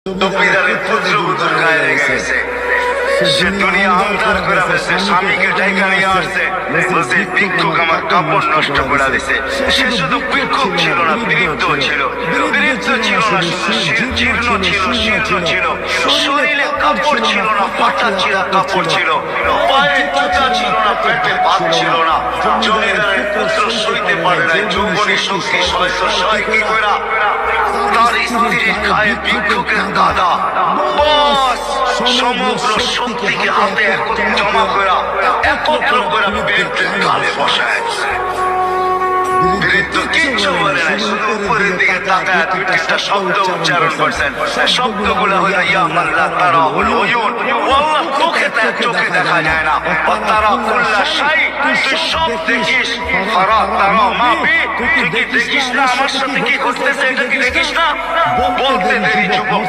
জমিদারের পুত্রবধূর গায়ে লেগে গেছে। সে দুনিয়া আন্ধার করে ফেলছে, স্বামীকে ডাইকা নিয়ে আসছে, বলছে ভিক্ষুক আমার কাপড় নষ্ট করে দিছে। সে শুধু ভিক্ষুক ছিল না, বৃদ্ধ ছিল। বৃদ্ধ ছিল না শুধু, জীর্ণ ছিল, শীর্ণ ছিল। শরীরে কাপড় ছিল না, ফাটা ছিল কাপড় ছিল। পায়ে জুতা ছিল না, পেটে ভাত ছিল না। জমিদারের পুত্র সইতে পারে নাই, যৌবনী শক্তি সয় কি কইরা তার স্ত্রীর গায়ে ভিক্ষুকের দাদা বস সমগ্র শক্তিকে হাতে জমা করা একত্র করে বৃদ্ধের গালে বসায়। বৃদ্ধ কিচ্ছু বলে নাই, শুধু উপরের দিকে তাকায় দুই তিনটা শব্দ উচ্চারণ করছেন। শব্দগুলো হলো ইয়া মান লা তারাহুল উয়ুন, আল্লাহ চোখে দেখা যায় না। তারা কুল্লা শাই, তুই সব দেখিস। ফারা তারা মাবি, তুই কি দেখিস না আমার সাথে কি ঘটতেছে, এটা কি দেখিস না? বলতে দেরি যুবক